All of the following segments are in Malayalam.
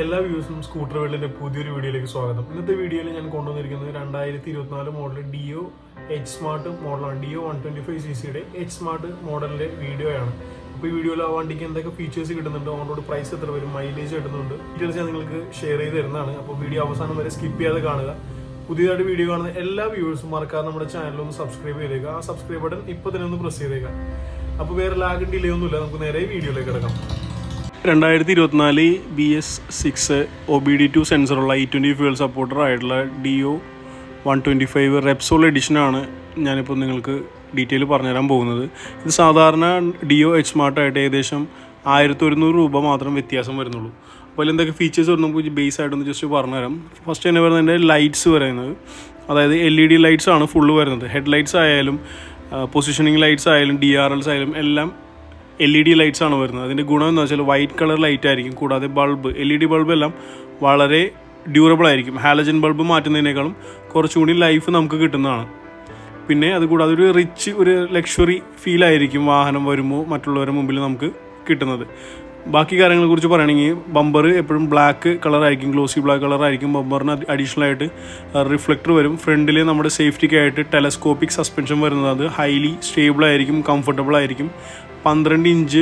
എല്ലാ വ്യൂസും സ്കൂട്ടർ വേൾഡിന്റെ പുതിയൊരു വീഡിയോയിലേക്ക് സ്വാഗതം. ഇന്നത്തെ വീഡിയോയിൽ ഞാൻ കൊണ്ടുവന്നിരിക്കുന്നത് 2024 മോഡൽ ഡിയോ എച്ച് സ്മാർട്ട് മോഡലാണ്. ഡിയോ 125cc എച്ച് സ്മാർട്ട് മോഡലിന്റെ വീഡിയോ ആണ്. അപ്പോൾ ഈ വീഡിയോയിൽ ആ വണ്ടിക്ക് എന്തൊക്കെ ഫീച്ചേഴ്സ് കിട്ടുന്നുണ്ട്, ഓൺ റോഡ് പ്രൈസ് എത്ര വരും, മൈലേജ് കിട്ടുന്നുണ്ട്, ഡീറ്റെയിൽസ് ഞാൻ നിങ്ങൾക്ക് ഷെയർ ചെയ്ത് തരുന്നതാണ്. അപ്പോൾ വീഡിയോ അവസാനം വരെ സ്കിപ്പ് ചെയ്യാതെ കാണുക. പുതിയതായിട്ട് വീഡിയോ കാണുന്ന എല്ലാ വ്യൂവേഴ്സും മറക്കാതെ നമ്മുടെ ചാനലൊന്ന് സബ്സ്ക്രൈബ് ചെയ്തേക്കുക. ആ സബ്സ്ക്രൈബ് ബട്ടൺ ഇപ്പോൾ തന്നെ ഒന്ന് പ്രസ് ചെയ്തേക്കുക. അപ്പോൾ വേറെ ലാഗ് ഡിലേ ഒന്നുമില്ല, നമുക്ക് നേരെ വീഡിയോയിലേക്ക് കിടക്കാം. 2024 BS6 OBD2 സെൻസറുള്ള E20 fuel supporter ആയിട്ടുള്ള ഡിയോ 125 റെപ്സോൾ എഡിഷനാണ് ഞാനിപ്പോൾ നിങ്ങൾക്ക് ഡീറ്റെയിൽ പറഞ്ഞുതരാൻ പോകുന്നത്. ഇത് സാധാരണ ഡിയോ എച്ച് സ്മാർട്ടായിട്ട് ഏകദേശം 1100 രൂപ മാത്രം വ്യത്യാസം വരുന്നുള്ളൂ. അപ്പോൾ അതിൽ എന്തൊക്കെ ഫീച്ചേഴ്സ് വരും നമുക്ക് ബേസ് ആയിട്ടൊന്ന് ജസ്റ്റ് പറഞ്ഞുതരാം. ഫസ്റ്റ് തന്നെ വരുന്നതിൻ്റെ ലൈറ്റ്സ് പറയുന്നത്, അതായത് LED ലൈറ്റ്സ് ആണ് ഫുള്ള് വരുന്നത്. ഹെഡ് ലൈറ്റ്സ് ആയാലും പൊസിഷനിങ് ലൈറ്റ്സ് ആയാലും DRLs ആയാലും എല്ലാം LED ലൈറ്റ്സ് ആണ് വരുന്നത്. അതിൻ്റെ ഗുണം എന്ന് വെച്ചാൽ വൈറ്റ് കളർ ലൈറ്റ് ആയിരിക്കും. കൂടാതെ ബൾബ് LED ബൾബ് എല്ലാം വളരെ ഡ്യൂറബിൾ ആയിരിക്കും. ഹാലജൻ ബൾബ് മാറ്റുന്നതിനേക്കാളും കുറച്ചുകൂടി ലൈഫ് നമുക്ക് കിട്ടുന്നതാണ്. പിന്നെ അതുകൂടാതെ ഒരു റിച്ച് ഒരു ലക്ഷറി ഫീൽ ആയിരിക്കും വാഹനം വരുമ്പോൾ മറ്റുള്ളവരുടെ മുമ്പിൽ നമുക്ക് കിട്ടുന്നത്. ബാക്കി കാര്യങ്ങളെ കുറിച്ച് പറയുകയാണെങ്കിൽ ബമ്പർ എപ്പോഴും ബ്ലാക്ക് കളറായിരിക്കും, ഗ്ലോസി ബ്ലാക്ക് കളറായിരിക്കും. ബമ്പറിന് അഡീഷണൽ ആയിട്ട് റിഫ്ലക്ടർ വരും. ഫ്രണ്ടിൽ നമ്മുടെ സേഫ്റ്റിക്കായിട്ട് ടെലസ്കോപ്പിക് സസ്പെൻഷൻ വരുന്നത്. അത് ഹൈലി സ്റ്റേബിൾ ആയിരിക്കും, കംഫർട്ടബിൾ ആയിരിക്കും. 12 ഇഞ്ച്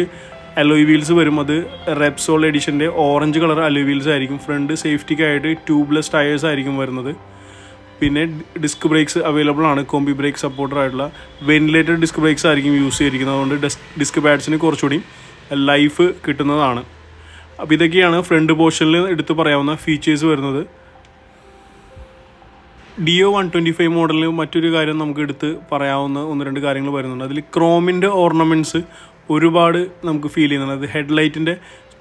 അലോയ് വീൽസ് വരും. അത് Repsol എഡിഷൻ്റെ orange colour alloy wheels ആയിരിക്കും. ഫ്രണ്ട് സേഫ്റ്റിക്കായിട്ട് ട്യൂബ്ലെസ് ടയേഴ്സ് ആയിരിക്കും വരുന്നത്. പിന്നെ ഡിസ്ക് ബ്രേക്സ് അവൈലബിൾ ആണ്. കോമ്പി ബ്രേക്ക് സപ്പോർട്ടർ ആയിട്ടുള്ള വെന്റിലേറ്റഡ് ഡിസ്ക് ബ്രേക്സ് ആയിരിക്കും യൂസ് ചെയ്തിരിക്കുന്നത്. അതുകൊണ്ട് ഡിസ്ക് പാഡ്സിന് കുറച്ചുകൂടി ലൈഫ് കിട്ടുന്നതാണ്. അപ്പോൾ ഇതൊക്കെയാണ് ഫ്രണ്ട് പോർഷനിൽ എടുത്ത് പറയാവുന്ന ഫീച്ചേഴ്സ് വരുന്നത്. ഡിയോ 125 മോഡലിൽ മറ്റൊരു കാര്യം നമുക്ക് എടുത്ത് പറയാവുന്ന ഒന്ന് രണ്ട് കാര്യങ്ങൾ വരുന്നുണ്ട്. അതിൽ ക്രോമിൻ്റെ ഓർണമെൻറ്റ്സ് ഒരുപാട് നമുക്ക് ഫീൽ ചെയ്യുന്നുണ്ട്. അത് ഹെഡ് ലൈറ്റിൻ്റെ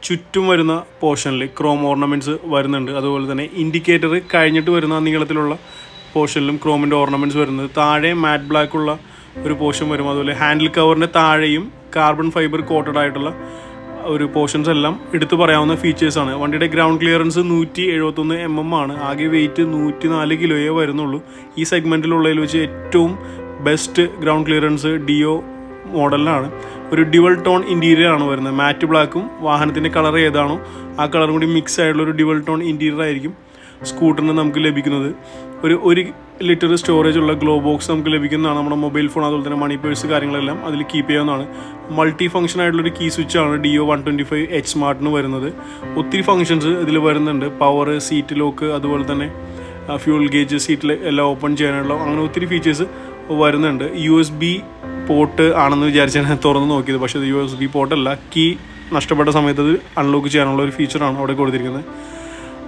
ചുറ്റും വരുന്ന പോർഷനിൽ ക്രോം ഓർണമെൻറ്റ്സ് വരുന്നുണ്ട്. അതുപോലെ തന്നെ ഇൻഡിക്കേറ്റർ കഴിഞ്ഞിട്ട് വരുന്ന നീളത്തിലുള്ള പോർഷനിലും ക്രോമിൻ്റെ ഓർണമെൻറ്റ്സ് വരുന്നത്. താഴെ മാറ്റ് ബ്ലാക്കുള്ള ഒരു പോർഷൻ വരും. അതുപോലെ ഹാൻഡിൽ കവറിൻ്റെ താഴെയും കാർബൺ ഫൈബർ കോട്ടഡ് ആയിട്ടുള്ള ഒരു പോർഷൻസ് എല്ലാം എടുത്തു പറയാവുന്ന ഫീച്ചേഴ്സാണ്. വണ്ടിയുടെ ഗ്രൗണ്ട് ക്ലിയറൻസ് 171 mm ആണ്. ആകെ വെയിറ്റ് 104 കിലോയേ വരുന്നുള്ളൂ. ഈ സെഗ്മെൻറ്റിലുള്ളതിൽ വെച്ച് ഏറ്റവും ബെസ്റ്റ് ഗ്രൗണ്ട് ക്ലിയറൻസ് ഡിയോ മോഡലിനാണ്. ഒരു ഡ്യുവൽ ടോൺ ഇൻറ്റീരിയർ ആണ് വരുന്നത്. മാറ്റ് ബ്ലാക്കും വാഹനത്തിൻ്റെ കളർ ഏതാണോ ആ കളറും കൂടി മിക്സ് ആയിട്ടുള്ള ഒരു ഡ്യുവൽ ടോൺ ഇൻറ്റീരിയർ ആയിരിക്കും സ്കൂട്ടറിന് നമുക്ക് ലഭിക്കുന്നത്. ഒരു ലിറ്റർ സ്റ്റോറേജ് ഉള്ള ഗ്ലോ ബോക്സ് നമുക്ക് ലഭിക്കുന്നതാണ്. നമ്മുടെ മൊബൈൽ ഫോൺ അതുപോലെ തന്നെ മണി പേഴ്സ് കാര്യങ്ങളെല്ലാം അതിൽ കീപ്പ് ചെയ്യാവുന്നതാണ്. മൾട്ടി ഫംഗ്ഷൻ ആയിട്ടുള്ളൊരു കീ സ്വിച്ചാണ് ഡിയോ 125 എച്ച് സ്മാർട്ടിന് വരുന്നത്. ഒത്തിരി ഫംഗ്ഷൻസ് ഇതിൽ വരുന്നുണ്ട്. പവർ, സീറ്റ് ലോക്ക്, അതുപോലെ തന്നെ ഫ്യൂൽ ഗേജ്, സീറ്റിൽ എല്ലാം ഓപ്പൺ ചെയ്യാനുള്ള അങ്ങനെ ഒത്തിരി ഫീച്ചേഴ്സ് വരുന്നുണ്ട്. USB പോർട്ട് ആണെന്ന് വിചാരിച്ചാണ് തുറന്ന് നോക്കിയത്. പക്ഷേ അത് USB പോർട്ടല്ല. കീ നഷ്ടപ്പെട്ട സമയത്ത് അത് അൺലോക്ക് ചെയ്യാനുള്ള ഒരു ഫീച്ചറാണ് അവിടെ കൊടുത്തിരിക്കുന്നത്.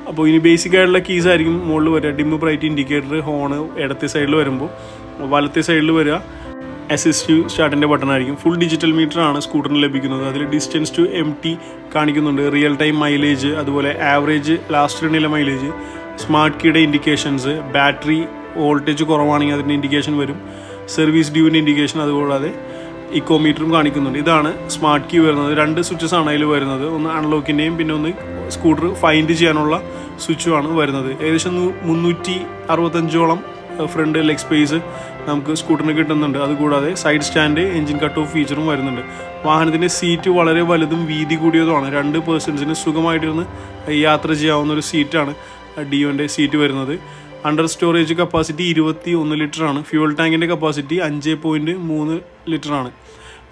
അപ്പോൾ ഇനി ബേസിക് ആയിട്ടുള്ള കീസ് ആയിരിക്കും മുകളിൽ വരിക. ഡിം ബ്രൈറ്റ് ഇൻഡിക്കേറ്റർ, ഹോണ് ഇടത്തെ സൈഡിൽ വരുമ്പോൾ, വലത്തെ സൈഡിൽ വരിക അസിസ്റ്റീവ് സ്റ്റാർട്ടിൻ്റെ ബട്ടൺ ആയിരിക്കും. ഫുൾ ഡിജിറ്റൽ മീറ്റർ ആണ് സ്കൂട്ടറിന് ലഭിക്കുന്നത്. അതിൽ ഡിസ്റ്റൻസ് ടു MT കാണിക്കുന്നുണ്ട്, റിയൽ ടൈം മൈലേജ്, അതുപോലെ ആവറേജ് ലാസ്റ്റ് റണ്ണിലെ മൈലേജ്, സ്മാർട്ട് കീയുടെ ഇൻഡിക്കേഷൻസ്, ബാറ്ററി വോൾട്ടേജ് കുറവാണെങ്കിൽ അതിൻ്റെ ഇൻഡിക്കേഷൻ വരും, സർവീസ് ഡ്യൂവിൻ്റെ ഇൻഡിക്കേഷൻ, അതുകൂടാതെ ഇക്കോമീറ്ററും കാണിക്കുന്നുണ്ട്. ഇതാണ് സ്മാർട്ട് കീ വരുന്നത്. 2 സ്വിച്ചസ് ആണ് അതിൽ വരുന്നത്. ഒന്ന് അൺലോക്കിൻ്റെയും പിന്നെ ഒന്ന് സ്കൂട്ടർ ഫൈൻഡ് ചെയ്യാനുള്ള സ്വിച്ചുമാണ് വരുന്നത്. ഏകദേശം 365ഓളം ഫ്രണ്ട് ലെഗ് സ്പേസ് നമുക്ക് സ്കൂട്ടറിന് കിട്ടുന്നുണ്ട്. അതുകൂടാതെ side stand, engine cut off ഫീച്ചറും വരുന്നുണ്ട്. വാഹനത്തിൻ്റെ സീറ്റ് വളരെ വലുതും വീതി കൂടിയതുമാണ്. 2 പേഴ്സൺസിന് സുഖമായിട്ടിരുന്ന് യാത്ര ചെയ്യാവുന്ന ഒരു സീറ്റാണ് ഡിയോൻ്റെ സീറ്റ് വരുന്നത്. അണ്ടർ സ്റ്റോറേജ് കപ്പാസിറ്റി 21 ലിറ്ററാണ്. ഫ്യൂൽ ടാങ്കിൻ്റെ കപ്പാസിറ്റി 5.3 ലിറ്ററാണ്.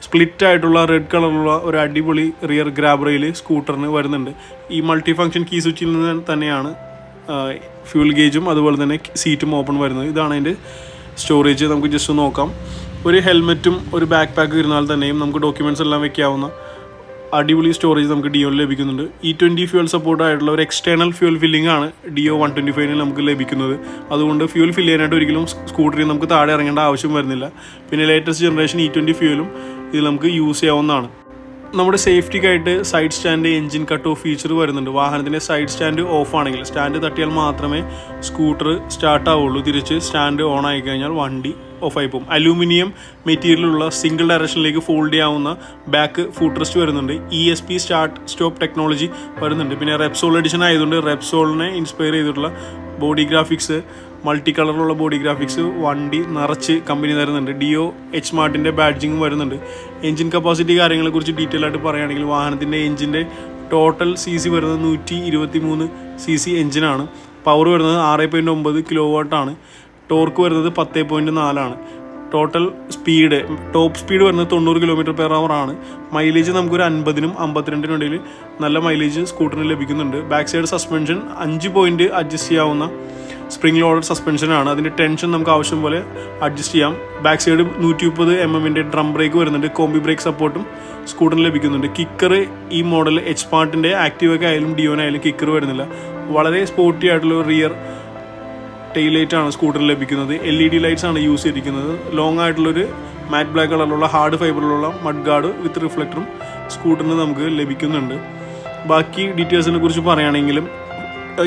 സ്പ്ലിറ്റ് ആയിട്ടുള്ള റെഡ് കളറുള്ള ഒരു അടിപൊളി റിയർ ഗ്രാബ് റെയിൽ സ്കൂട്ടറിന് വരുന്നുണ്ട്. ഈ മൾട്ടി ഫംഗ്ഷൻ കീ സ്വിച്ചിൽ നിന്ന് തന്നെയാണ് ഫ്യൂൽ ഗേജും അതുപോലെ തന്നെ സീറ്റും ഓപ്പൺ വരുന്നത്. ഇതാണ് അതിൻ്റെ സ്റ്റോറേജ്. നമുക്ക് ജസ്റ്റ് നോക്കാം. ഒരു ഹെൽമെറ്റും ഒരു ബാക്ക് പാക്ക് ഇരുന്നാൽ തന്നെയും നമുക്ക് ഡോക്യുമെൻറ്റ്സ് എല്ലാം വെക്കാവുന്ന അടിപൊളി സ്റ്റോറേജ് നമുക്ക് ഡിയോയിൽ ലഭിക്കുന്നുണ്ട്. E20 ഫ്യൂൽ സപ്പോർട്ട് ആയിട്ടുള്ള ഒരു എക്സ്റ്റേണൽ ഫ്യൂൽ ഫില്ലിംഗ് ആണ് ഡിയോ 125 നമുക്ക് ലഭിക്കുന്നത്. അതുകൊണ്ട് ഫ്യൂൽ ഫില്ല് ചെയ്യാനായിട്ട് ഒരിക്കലും സ്കൂട്ടറിൽ നമുക്ക് താഴെ ഇറങ്ങേണ്ട ആവശ്യം വരുന്നില്ല. പിന്നെ ലേറ്റസ്റ്റ് ജനറേഷൻ E20 ഫ്യൂലും ഇതിൽ നമുക്ക് യൂസ് ചെയ്യാവുന്നതാണ്. നമ്മുടെ സേഫ്റ്റിക്കായിട്ട് side stand, engine cut off feature വരുന്നുണ്ട്. വാഹനത്തിൻ്റെ സൈഡ് സ്റ്റാൻഡ് ഓഫ് ആണെങ്കിൽ, സ്റ്റാൻഡ് തട്ടിയാൽ മാത്രമേ സ്കൂട്ടർ സ്റ്റാർട്ട് ആവുള്ളൂ. തിരിച്ച് സ്റ്റാൻഡ് ഓൺ ആയി കഴിഞ്ഞാൽ വണ്ടി ഓഫായി പോകും. അലൂമിനിയം മെറ്റീരിയലുള്ള സിംഗിൾ ഡയറക്ഷനിലേക്ക് ഫോൾഡ് ചെയ്യാവുന്ന ബാക്ക് ഫുഡ് റെസ്റ്റ് വരുന്നുണ്ട്. ESP സ്റ്റാർട്ട് സ്റ്റോപ്പ് ടെക്നോളജി വരുന്നുണ്ട്. പിന്നെ റെപ്സോൾ എഡിഷൻ ആയതുകൊണ്ട് റെപ്സോളിനെ ഇൻസ്പയർ ചെയ്തിട്ടുള്ള ബോഡി ഗ്രാഫിക്സ്, മൾട്ടി കളറിലുള്ള ബോഡി ഗ്രാഫിക്സ് വണ്ടി നിറച്ച് കമ്പനി തരുന്നുണ്ട്. ഡിയോ എച്ച് സ്മാർട്ടിൻ്റെ ബാഡ്ജിങ്ങും വരുന്നുണ്ട്. എഞ്ചിൻ കപ്പാസിറ്റി കാര്യങ്ങളെക്കുറിച്ച് ഡീറ്റെയിൽ ആയിട്ട് പറയുകയാണെങ്കിൽ വാഹനത്തിൻ്റെ എഞ്ചിൻ്റെ ടോട്ടൽ CC വരുന്നത് 123 CC എഞ്ചിനാണ്. പവർ വരുന്നത് 6.9 kW ആണ്. ടോർക്ക് വരുന്നത് 10.4 ആണ്. ടോട്ടൽ സ്പീഡ് ടോപ്പ് സ്പീഡ് വരുന്നത് 90 km/h ആണ്. മൈലേജ് നമുക്കൊരു 50-നും 52-നും ഇടയിൽ നല്ല മൈലേജ് സ്കൂട്ടറിന് ലഭിക്കുന്നുണ്ട്. Back side suspension 5 point adjust ചെയ്യാവുന്ന സ്പ്രിംഗ് ലോഡഡ് സസ്പെൻഷനാണ്. അതിൻ്റെ ടെൻഷൻ നമുക്ക് ആവശ്യം പോലെ അഡ്ജസ്റ്റ് ചെയ്യാം. Back side 130 mm drum break വരുന്നുണ്ട്. കോംബി ബ്രേക്ക് സപ്പോർട്ടും സ്കൂട്ടറിന് ലഭിക്കുന്നുണ്ട്. കിക്കർ ഈ മോഡൽ എച്ച്-സ്മാർട്ടിൻ്റെ ആക്റ്റീവൊക്കെ ആയാലും ഡിയോനായാലും കിക്കർ വരുന്നില്ല. വളരെ സ്പോർട്ടി ആയിട്ടുള്ള റിയർ ടെയിൽ ലൈറ്റാണ് സ്കൂട്ടറിൽ ലഭിക്കുന്നത്. LED ലൈറ്റ്സ് ആണ് യൂസ് ചെയ്തിരിക്കുന്നത്. ലോങ് ആയിട്ടുള്ളൊരു മാറ്റ് ബ്ലാക്ക് കളറിലുള്ള ഹാർഡ് ഫൈബറിലുള്ള മഡ് ഗാർഡ് വിത്ത് റിഫ്ലക്ടറും സ്കൂട്ടറിന് നമുക്ക് ലഭിക്കുന്നുണ്ട്. ബാക്കി ഡീറ്റെയിൽസിനെ കുറിച്ച് പറയുകയാണെങ്കിലും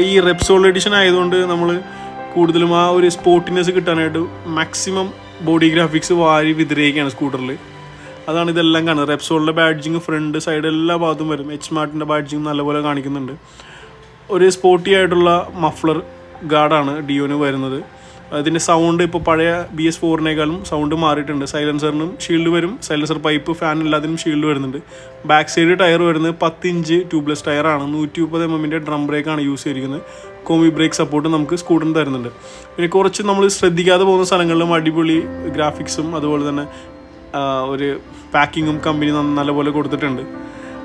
ഈ റെപ്സോൾ എഡിഷൻ ആയതുകൊണ്ട് നമ്മൾ കൂടുതലും ആ ഒരു സ്പോർട്ടിനെസ് കിട്ടാനായിട്ട് മാക്സിമം ബോഡി ഗ്രാഫിക്സ് വാരി വിതറിയൊക്കെയാണ് സ്കൂട്ടറിൽ. അതാണ് ഇതെല്ലാം കാണുന്നത്. റെപ്സോളിൻ്റെ ബാഡ്ജിങ് ഫ്രണ്ട് സൈഡ് എല്ലാ ഭാഗത്തും വരും. എച്ച്-സ്മാർട്ടിൻ്റെ ബാഡ്ജിങ് നല്ലപോലെ കാണിക്കുന്നുണ്ട്. ഒരു സ്പോർട്ടി ആയിട്ടുള്ള മഫ്ലർ ഗാർഡാണ് ഡിയോന് വരുന്നത്. അതിൻ്റെ സൗണ്ട് ഇപ്പോൾ പഴയ BS4-നേക്കാളും സൗണ്ട് മാറിയിട്ടുണ്ട്. സൈലൻസറിനും ഷീൽഡ് വരും. സൈലൻസർ പൈപ്പ് ഫാൻ എല്ലാത്തിനും ഷീൽഡ് വരുന്നുണ്ട്. ബാക്ക് സൈഡ് ടയർ വരുന്നത് 10 ഇഞ്ച് ട്യൂബ്ലെസ് ടയറാണ്. 130 mm ഡ്രം ബ്രേക്കാണ് യൂസ് ചെയ്തിരിക്കുന്നത്. കോമി ബ്രേക്ക് സപ്പോർട്ട് നമുക്ക് സ്കൂട്ടറിന് തരുന്നുണ്ട്. പിന്നെ കുറച്ച് നമ്മൾ ശ്രദ്ധിക്കാതെ പോകുന്ന സ്ഥലങ്ങളിലും അടിപൊളി ഗ്രാഫിക്സും അതുപോലെ തന്നെ ഒരു പാക്കിങ്ങും കമ്പനി നല്ലപോലെ കൊടുത്തിട്ടുണ്ട്.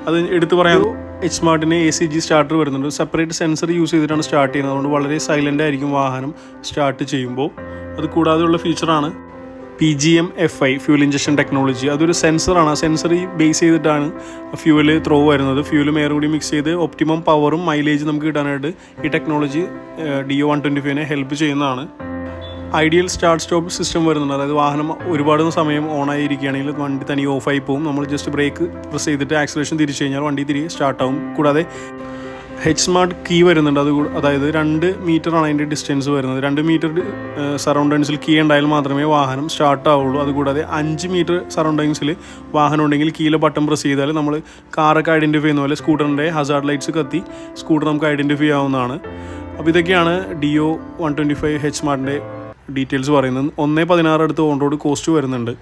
അത് എടുത്തു പറയാം. എച്ച്-സ്മാർട്ടിന് ACG സ്റ്റാർട്ടർ വരുന്നുണ്ട്. സെപ്പറേറ്റ് സെൻസർ യൂസ് ചെയ്തിട്ടാണ് സ്റ്റാർട്ട് ചെയ്യുന്നത്. അതുകൊണ്ട് വളരെ സൈലൻ്റ് ആയിരിക്കും വാഹനം സ്റ്റാർട്ട് ചെയ്യുമ്പോൾ. അത് കൂടാതെയുള്ള ഫീച്ചറാണ് PGM FI fuel injection technology. അതൊരു സെൻസറാണ്. ആ സെൻസർ ബേസ് ചെയ്തിട്ടാണ് ഫ്യൂവൽ ത്രോ വരുന്നത്. ഫ്യൂലും എയർ കൂടി മിക്സ് ചെയ്ത് ഒപ്റ്റിമം പവറും മൈലേജ് നമുക്ക് കിട്ടാനായിട്ട് ഈ ടെക്നോളജി Dio 125നെ ഹെൽപ്പ് ചെയ്യുന്നതാണ്. ഐഡിയൽ സ്റ്റാർട്ട് സ്റ്റോപ്പ് സിസ്റ്റം വരുന്നുണ്ട്. അതായത് വാഹനം ഒരുപാട് സമയം ഓണായിരിക്കുകയാണെങ്കിൽ വണ്ടി തനി ഓഫായി പോകും. നമ്മൾ ജസ്റ്റ് ബ്രേക്ക് പ്രസ് ചെയ്തിട്ട് ആക്സിലേഷൻ തിരിച്ചു കഴിഞ്ഞാൽ വണ്ടി തിരികെ സ്റ്റാർട്ടാവും. കൂടാതെ എച്ച്-സ്മാർട്ട് കീ വരുന്നുണ്ട്. അതായത് 2 മീറ്ററാണ് അതിൻ്റെ ഡിസ്റ്റൻസ് വരുന്നത്. 2 മീറ്റർ സറൗണ്ടൻസിൽ കീ ഉണ്ടായാൽ മാത്രമേ വാഹനം സ്റ്റാർട്ടാവുള്ളൂ. അതുകൂടാതെ 5 മീറ്റർ സറൗണ്ടിങ്സിൽ വാഹനം ഉണ്ടെങ്കിൽ കീയിലെ ബട്ടൺ പ്രസ് ചെയ്താൽ നമ്മൾ കാറൊക്കെ ഐഡൻറ്റിഫൈ ചെയ്യുന്ന പോലെ സ്കൂട്ടറിൻ്റെ ഹസാർഡ് ലൈറ്റ്സ് കത്തി സ്കൂട്ടർ നമുക്ക് ഐഡൻറ്റിഫൈ ചെയ്യാവുന്നതാണ്. അപ്പോൾ ഇതൊക്കെയാണ് Dio 125 എച്ച്-സ്മാർട്ടിൻ്റെ ഡീറ്റെയിൽസ് പറയുന്നത്. 1.16 അടുത്ത് ഓൺ റോഡ് കോസ്റ്റ് വരുന്നുണ്ട്.